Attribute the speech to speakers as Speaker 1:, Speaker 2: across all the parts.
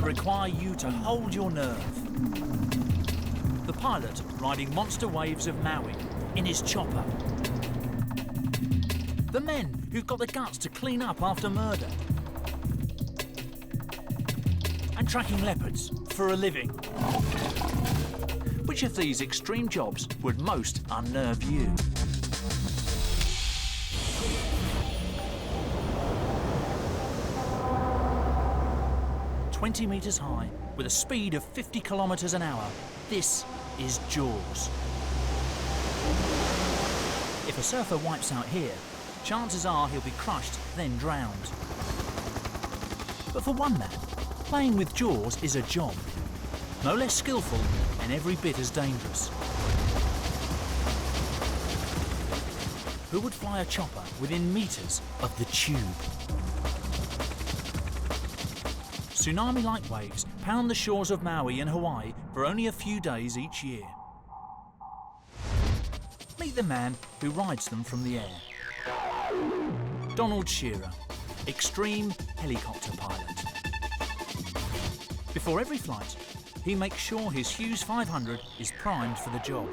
Speaker 1: require you to hold your nerve. The pilot riding monster waves of Maui in his chopper. The men who've got the guts to clean up after murder. And tracking leopards for a living. Which of these extreme jobs would most unnerve you? "20 metres high, with a speed of 50 kilometres an hour, this is Jaws." If a surfer wipes out here, chances are he'll be crushed, then drowned. But for one man, playing with Jaws is a job. No less skillful and every bit as dangerous. Who would fly a chopper within metres of the tube? Tsunami-like waves pound the shores of Maui and Hawaii for only a few days each year. Meet the man who rides them from the air. Don Shearer, extreme helicopter pilot. Before every flight, he makes sure his Hughes 500 is primed for the job.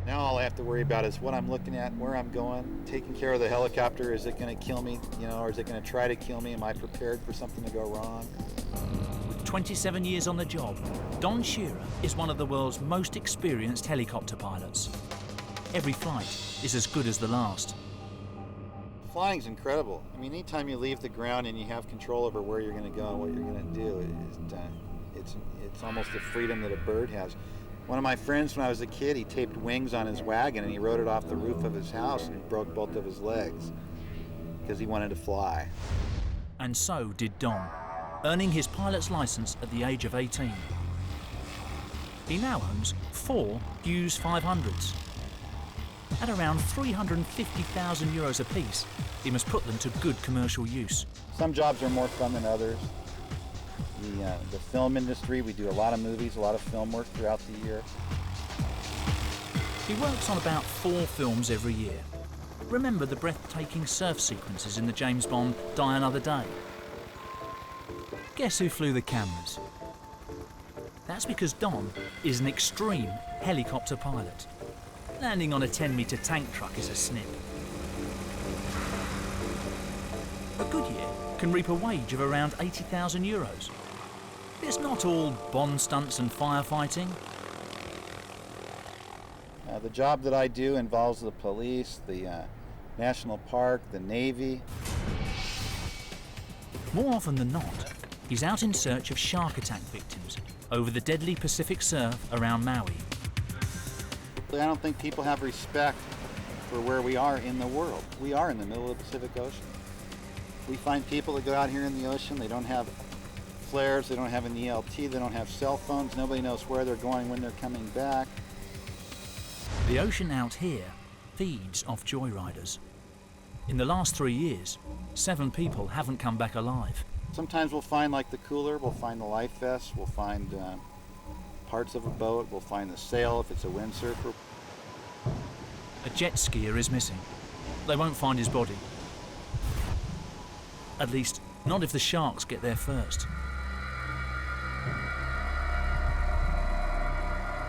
Speaker 2: Now all I have to worry about is what I'm looking at, where I'm going, taking care of the helicopter. Is it going to kill me, or is it going to try to kill me? Am I prepared for something to go wrong?
Speaker 1: With 27 years on the job, Don Shearer is one of the world's most experienced helicopter pilots. Every flight is as good as the last.
Speaker 2: Flying's incredible. I mean, anytime you leave the ground and you have control over where you're going to go and what you're going to do, it's almost the freedom that a bird has. One of my friends, when I was a kid, he taped wings on his wagon and he rode it off the roof of his house and broke both of his legs because he wanted to fly.
Speaker 1: And so did Don, earning his pilot's license at the age of 18. He now owns 4 Hughes 500s. At around 350,000 euros apiece, he must put them to good commercial use.
Speaker 2: Some jobs are more fun than others. The film industry, we do a lot of movies, a lot of film work throughout the year.
Speaker 1: He works on about 4 films every year. Remember the breathtaking surf sequences in the James Bond Die Another Day? Guess who flew the cameras? That's because Don is an extreme helicopter pilot. Landing on a 10-metre tank truck is a snip. A good year can reap a wage of around 80,000 euros. It's not all Bond stunts and firefighting.
Speaker 2: The job that I do involves the police, the National Park, the Navy.
Speaker 1: More often than not, he's out in search of shark attack victims over the deadly Pacific surf around Maui.
Speaker 2: I don't think people have respect for where we are in the world. We are in the middle of the Pacific Ocean. We find people that go out here in the ocean, they don't have flares, they don't have an ELT, they don't have cell phones, nobody knows where they're going when they're coming back.
Speaker 1: The ocean out here feeds off joyriders. In the last 3 years, 7 people haven't come back alive.
Speaker 2: Sometimes we'll find like the cooler, we'll find the life vest, we'll find parts of a boat, we'll find the sail if it's a windsurfer.
Speaker 1: A jet skier is missing. They won't find his body. At least, not if the sharks get there first.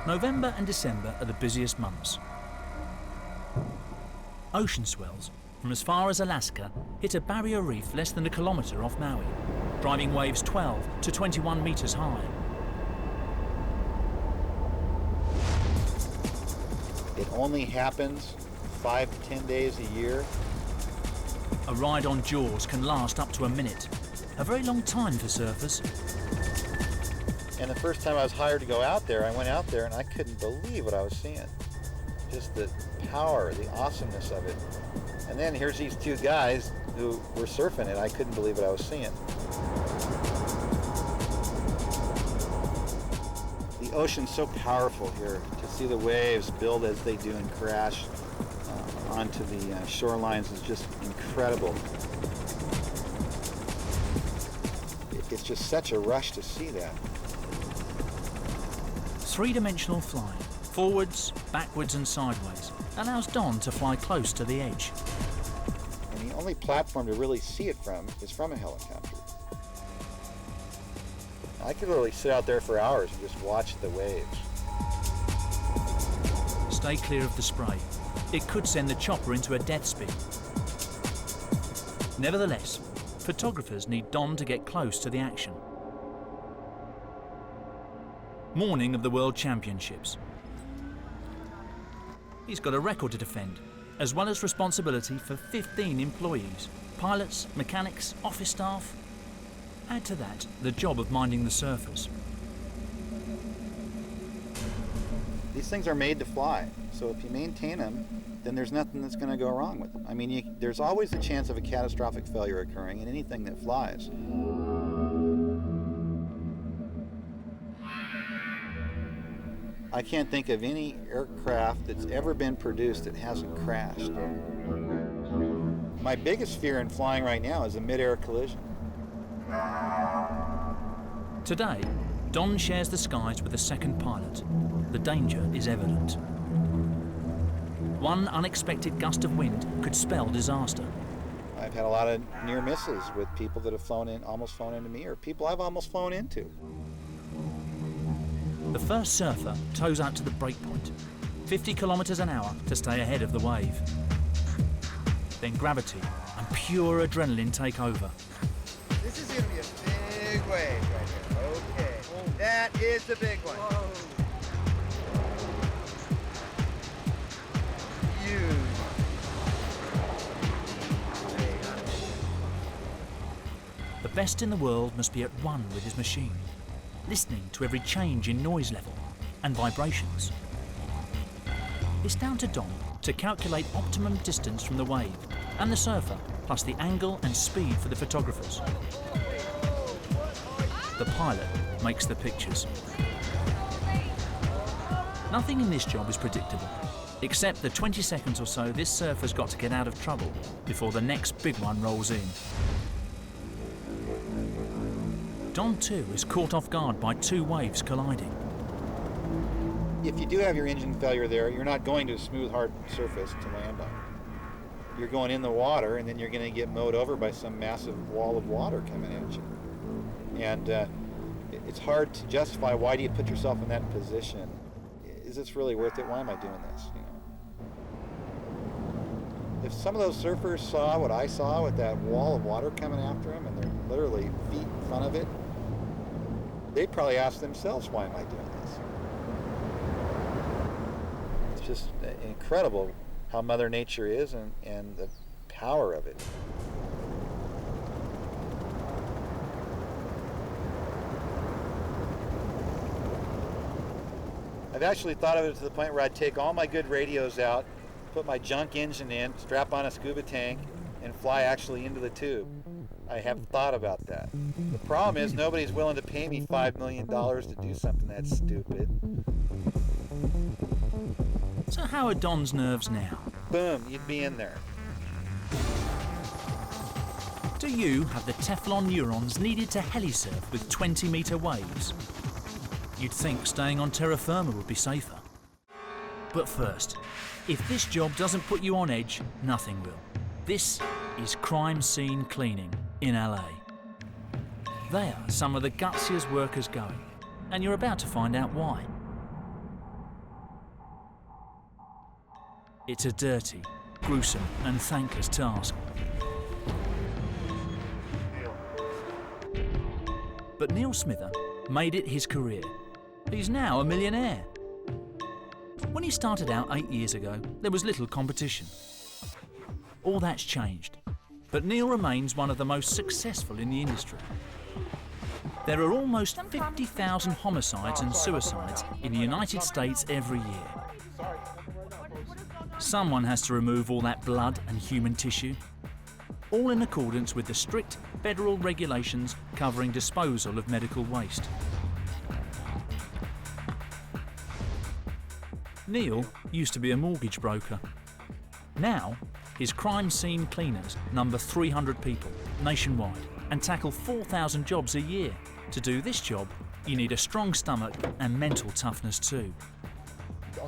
Speaker 1: November and December are the busiest months. Ocean swells from as far as Alaska hit a barrier reef less than a kilometre off Maui, driving waves 12 to 21 metres high.
Speaker 2: It only happens 5 to 10 days a year.
Speaker 1: A ride on Jaws can last up to a minute, a very long time for surfers.
Speaker 2: And the first time I was hired to go out there, I went out there and I couldn't believe what I was seeing. Just the power, the awesomeness of it. And then here's these 2 guys who were surfing it. I couldn't believe what I was seeing. The ocean's so powerful here. To see the waves build as they do and crash onto the shorelines is just incredible. It's just such a rush to see that.
Speaker 1: 3-dimensional flying, forwards, backwards and sideways, allows Don to fly close to the edge.
Speaker 2: And the only platform to really see it from is from a helicopter. I could literally sit out there for hours and just watch the waves.
Speaker 1: Stay clear of the spray. It could send the chopper into a death spin. Nevertheless, photographers need Don to get close to the action. Morning of the World Championships. He's got a record to defend, as well as responsibility for 15 employees, pilots, mechanics, office staff. Add to that the job of minding the surfers.
Speaker 2: These things are made to fly, so if you maintain them, then there's nothing that's going to go wrong with them. I mean, there's always the chance of a catastrophic failure occurring in anything that flies. I can't think of any aircraft that's ever been produced that hasn't crashed. My biggest fear in flying right now is a mid-air collision.
Speaker 1: Today, Don shares the skies with a second pilot. The danger is evident. One unexpected gust of wind could spell disaster.
Speaker 2: I've had a lot of near misses with people that have almost flown into me, or people I've almost flown into.
Speaker 1: The first surfer tows out to the breakpoint, 50 kilometers an hour to stay ahead of the wave. Then gravity and pure adrenaline take over.
Speaker 3: This is going to be a big wave right here. Okay. That is the big one. Whoa. Huge.
Speaker 1: The best in the world must be at one with his machine, listening to every change in noise level and vibrations. It's down to Don to calculate optimum distance from the wave and the surfer, plus the angle and speed for the photographers. The pilot makes the pictures. Nothing in this job is predictable, except the 20 seconds or so this surfer's got to get out of trouble before the next big one rolls in. Don too is caught off guard by two waves colliding.
Speaker 2: If you do have your engine failure there, you're not going to a smooth, hard surface to land on. You're going in the water, and then you're going to get mowed over by some massive wall of water coming at you. And it's hard to justify, why do you put yourself in that position? Is this really worth it? Why am I doing this? You know? If some of those surfers saw what I saw with that wall of water coming after them, and they're literally feet in front of it, they'd probably ask themselves, why am I doing this? It's just incredible how Mother Nature is and the power of it. I've actually thought of it to the point where I'd take all my good radios out, put my junk engine in, strap on a scuba tank, and fly actually into the tube. I have thought about that. The problem is nobody's willing to pay me $5 million to do something that stupid.
Speaker 1: So how are Don's nerves now?
Speaker 2: Boom, you'd be in there.
Speaker 1: Do you have the Teflon neurons needed to helisurf with 20-metre waves? You'd think staying on terra firma would be safer. But first, if this job doesn't put you on edge, nothing will. This is crime scene cleaning in LA. They are some of the gutsiest workers going, and you're about to find out why. It's a dirty, gruesome and thankless task. But Neil Smither made it his career. He's now a millionaire. When he started out 8 years ago, there was little competition. All that's changed, but Neil remains one of the most successful in the industry. There are almost 50,000 homicides and suicides in the United States every year. Someone has to remove all that blood and human tissue, all in accordance with the strict federal regulations covering disposal of medical waste. Neil used to be a mortgage broker. Now, his crime scene cleaners number 300 people nationwide and tackle 4,000 jobs a year. To do this job, you need a strong stomach and mental toughness too.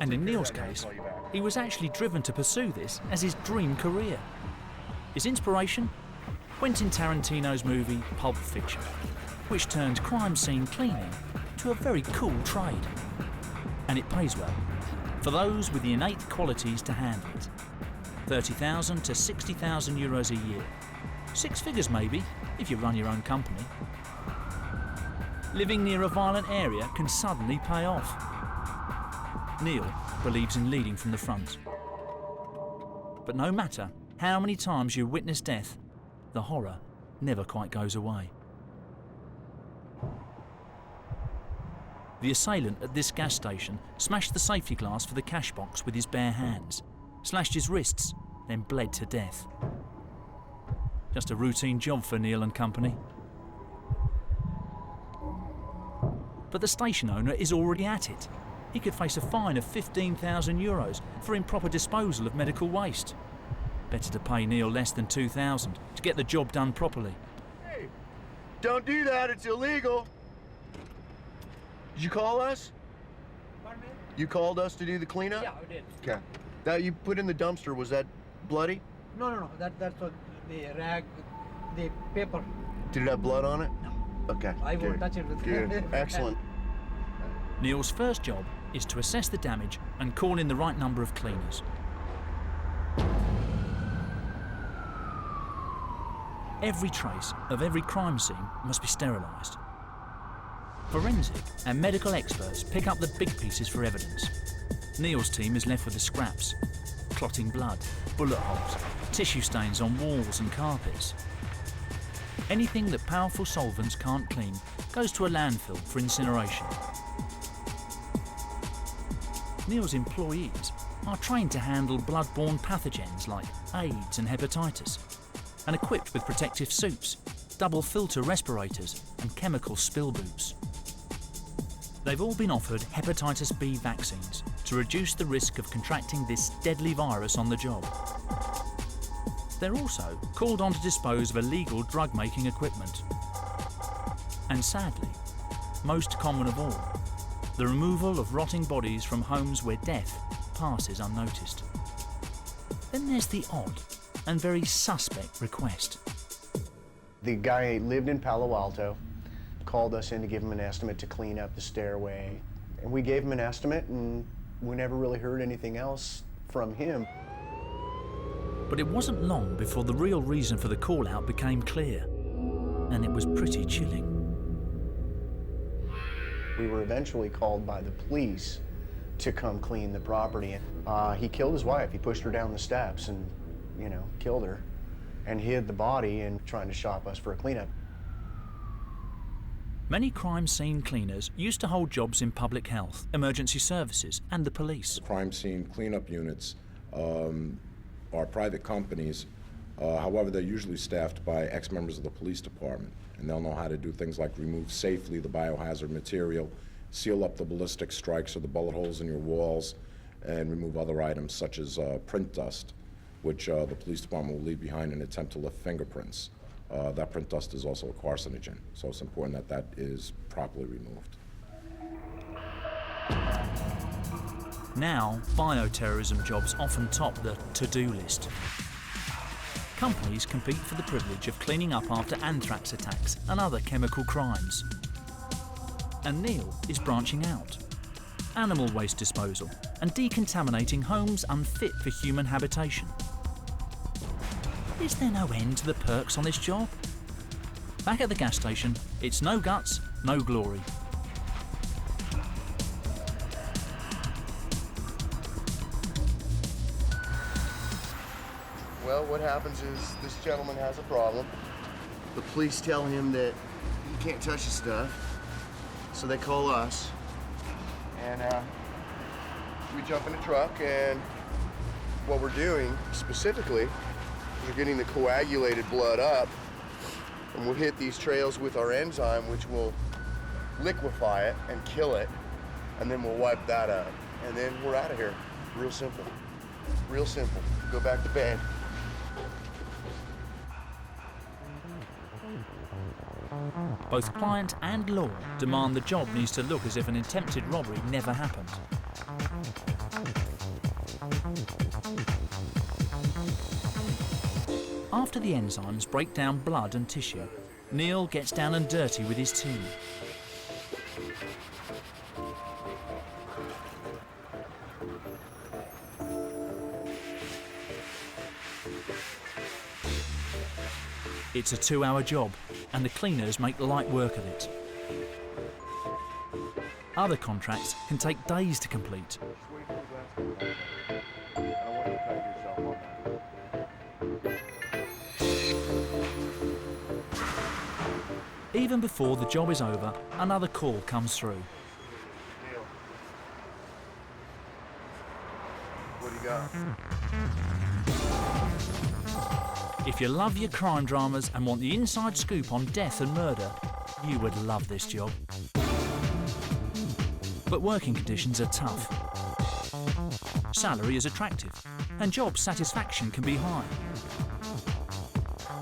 Speaker 1: And in Neil's case, he was actually driven to pursue this as his dream career. His inspiration? Quentin Tarantino's movie Pulp Fiction. which turned crime scene cleaning to a very cool trade. And it pays well, for those with the innate qualities to handle it. 30,000 to 60,000 euros a year. 6 figures maybe, if you run your own company. Living near a violent area can suddenly pay off. Neil believes in leading from the front. But no matter how many times you witness death, the horror never quite goes away. The assailant at this gas station smashed the safety glass for the cash box with his bare hands, slashed his wrists, then bled to death. Just a routine job for Neil and company. But the station owner is already at it. He could face a fine of 15,000 euros for improper disposal of medical waste. Better to pay Neil less than 2,000 to get the job done properly.
Speaker 3: Hey, don't do that, it's illegal. Did you call us?
Speaker 4: Pardon me?
Speaker 3: You called us to do the cleanup?
Speaker 4: Yeah, I did.
Speaker 3: Okay. That you put in the dumpster, was that bloody?
Speaker 4: No. That's what the rag, the paper.
Speaker 3: Did it have blood on it?
Speaker 4: No.
Speaker 3: Okay.
Speaker 4: I won't
Speaker 3: good.
Speaker 4: touch it with
Speaker 3: Good. Excellent.
Speaker 1: Neil's first job is to assess the damage and call in the right number of cleaners. Every trace of every crime scene must be sterilised. Forensic and medical experts pick up the big pieces for evidence. Neil's team is left with the scraps, clotting blood, bullet holes, tissue stains on walls and carpets. Anything that powerful solvents can't clean goes to a landfill for incineration. Neil's employees are trained to handle blood-borne pathogens like AIDS and hepatitis, and equipped with protective suits, double filter respirators and chemical spill boots. They've all been offered hepatitis B vaccines to reduce the risk of contracting this deadly virus on the job. They're also called on to dispose of illegal drug-making equipment. And sadly, most common of all, the removal of rotting bodies from homes where death passes unnoticed. Then there's the odd and very suspect request.
Speaker 5: The guy lived in Palo Alto, called us in to give him an estimate to clean up the stairway. And we gave him an estimate, and we never really heard anything else from him.
Speaker 1: But it wasn't long before the real reason for the call-out became clear, and it was pretty chilling.
Speaker 5: We were eventually called by the police to come clean the property. He killed his wife. He pushed her down the steps and, killed her, and hid the body and trying to shop us for a cleanup.
Speaker 1: Many crime scene cleaners used to hold jobs in public health, emergency services, and the police.
Speaker 6: Crime scene cleanup units are private companies. However, they're usually staffed by ex-members of the police department, and they'll know how to do things like remove safely the biohazard material, seal up the ballistic strikes or the bullet holes in your walls, and remove other items such as print dust, which the police department will leave behind in an attempt to lift fingerprints. That print dust is also a carcinogen, so it's important that that is properly removed.
Speaker 1: Now, bioterrorism jobs often top the to-do list. Companies compete for the privilege of cleaning up after anthrax attacks and other chemical crimes. And Neil is branching out. Animal waste disposal and decontaminating homes unfit for human habitation. Is there no end to the perks on this job? Back at the gas station, it's no guts, no glory.
Speaker 3: Well, what happens is this gentleman has a problem. The police tell him that he can't touch his stuff, so they call us. And we jump in a truck, and what we're doing specifically is we're getting the coagulated blood up, and we'll hit these trails with our enzyme, which will liquefy it and kill it, and then we'll wipe that out. And then we're out of here. Real simple. Real simple. Go back to bed.
Speaker 1: Both client and law demand the job needs to look as if an attempted robbery never happened. After the enzymes break down blood and tissue, Neil gets down and dirty with his team. It's a 2-hour job, and the cleaners make light work of it. Other contracts can take days to complete. Even before the job is over, another call comes through.
Speaker 3: What do you got?
Speaker 1: If you love your crime dramas and want the inside scoop on death and murder, you would love this job. But working conditions are tough. Salary is attractive, and job satisfaction can be high.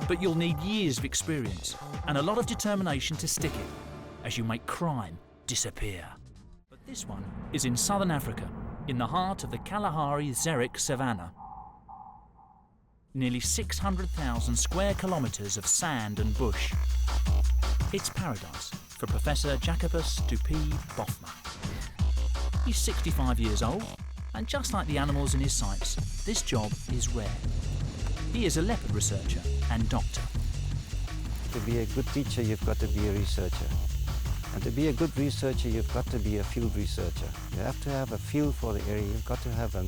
Speaker 1: But you'll need years of experience and a lot of determination to stick it as you make crime disappear. But this one is in southern Africa, in the heart of the Kalahari xeric savanna. Nearly 600,000 square kilometres of sand and bush. It's paradise for Professor Jacobus Dupey Boffman. He's 65 years old, and just like the animals in his sights, this job is rare. He is a leopard researcher and doctor.
Speaker 7: To be a good teacher, you've got to be a researcher. And to be a good researcher, you've got to be a field researcher. You have to have a feel for the area, you've got to have a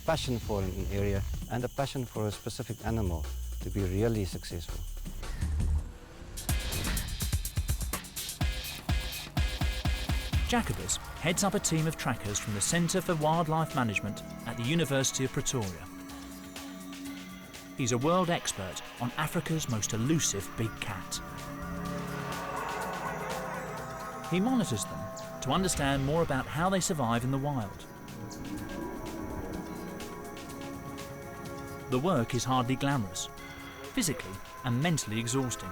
Speaker 7: passion for an area and a passion for a specific animal to be really successful.
Speaker 1: Jacobus heads up a team of trackers from the Centre for Wildlife Management at the University of Pretoria. He's a world expert on Africa's most elusive big cat. He monitors them to understand more about how they survive in the wild. The work is hardly glamorous, physically and mentally exhausting,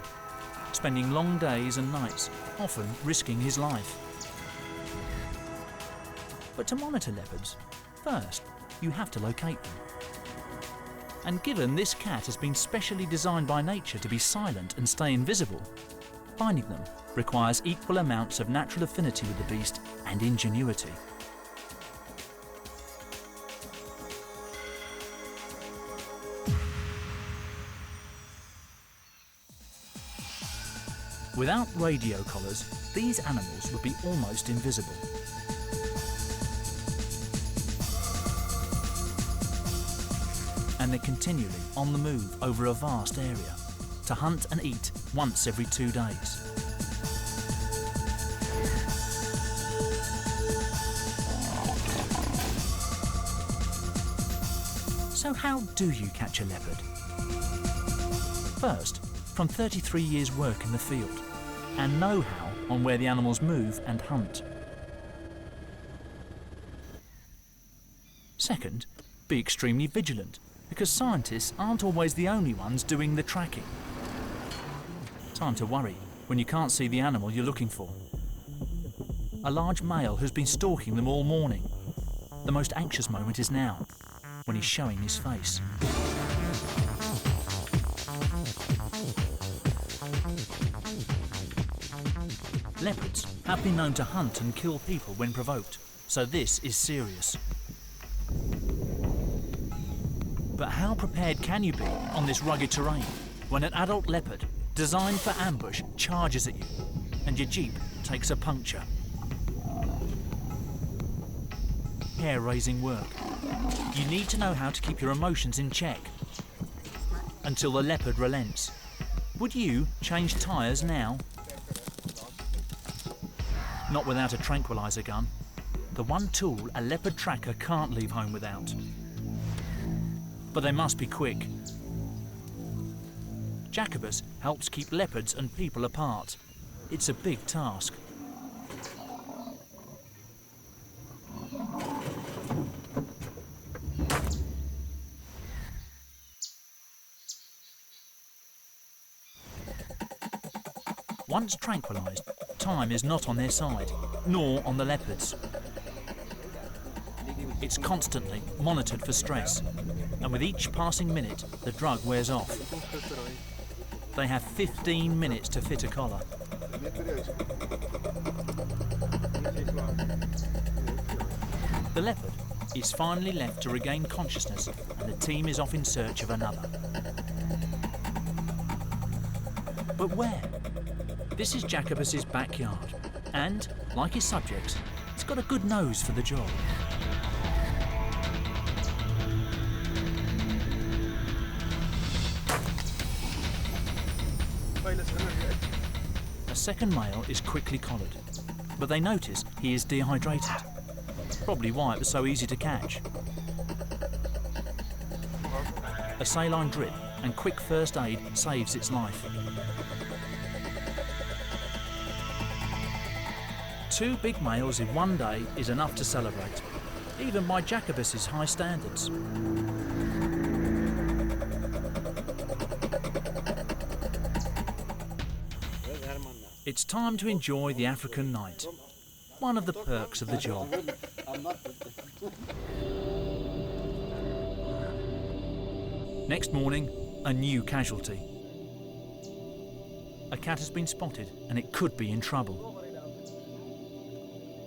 Speaker 1: spending long days and nights, often risking his life. But to monitor leopards, first you have to locate them. And given this cat has been specially designed by nature to be silent and stay invisible, finding them requires equal amounts of natural affinity with the beast and ingenuity. Without radio collars, these animals would be almost invisible. And they're continually on the move over a vast area to hunt and eat once every 2 days. So how do you catch a leopard? First, from 33 years' work in the field and know-how on where the animals move and hunt. Second, be extremely vigilant, because scientists aren't always the only ones doing the tracking. Time to worry when you can't see the animal you're looking for. A large male has been stalking them all morning. The most anxious moment is now, when he's showing his face. Leopards have been known to hunt and kill people when provoked, so this is serious. But how prepared can you be on this rugged terrain when an adult leopard, designed for ambush, charges at you and your Jeep takes a puncture? Hair-raising work. You need to know how to keep your emotions in check until the leopard relents. Would you change tyres now? Not without a tranquilizer gun, the one tool a leopard tracker can't leave home without. But they must be quick. Jacobus helps keep leopards and people apart. It's a big task. Once tranquilised, time is not on their side, nor on the leopards. It's constantly monitored for stress, and with each passing minute, the drug wears off. They have 15 minutes to fit a collar. The leopard is finally left to regain consciousness, and the team is off in search of another. But where? This is Jacobus's backyard, and, like his subjects, he's got a good nose for the job. A second male is quickly collared, but they notice he is dehydrated. Probably why it was so easy to catch. A saline drip and quick first aid saves its life. 2 big males in one day is enough to celebrate, even by Jacobus's high standards. It's time to enjoy the African night, one of the perks of the job. Next morning, a new casualty. A cat has been spotted and it could be in trouble.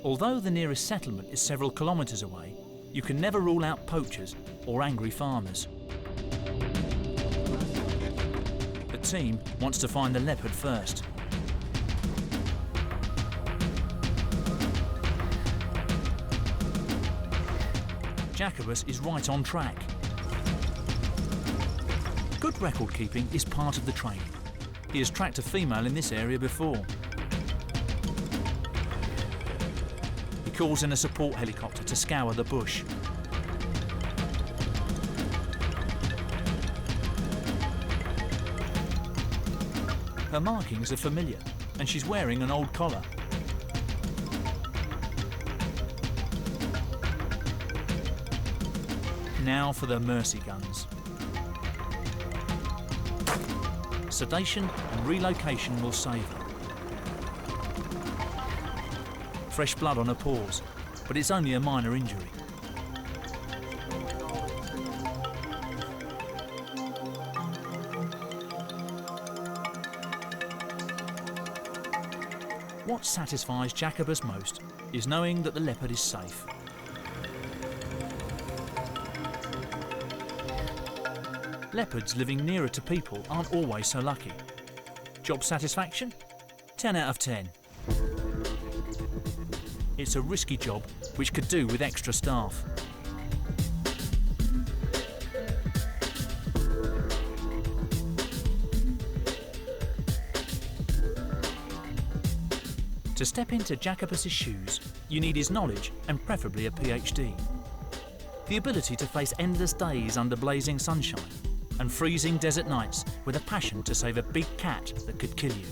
Speaker 1: Although the nearest settlement is several kilometres away, you can never rule out poachers or angry farmers. The team wants to find the leopard first. Jacobus is right on track. Good record keeping is part of the training. He has tracked a female in this area before. He calls in a support helicopter to scour the bush. Her markings are familiar, and she's wearing an old collar. Now for the mercy guns. Sedation and relocation will save her. Fresh blood on her paws, but it's only a minor injury. What satisfies Jacobus most is knowing that the leopard is safe. Leopards living nearer to people aren't always so lucky. Job satisfaction? 10 out of 10. It's a risky job which could do with extra staff. To step into Jacobus's shoes, you need his knowledge and preferably a PhD. The ability to face endless days under blazing sunshine and freezing desert nights with a passion to save a big cat that could kill you.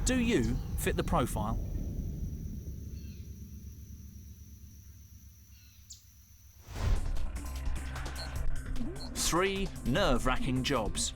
Speaker 1: Do you fit the profile? 3 nerve-wracking jobs.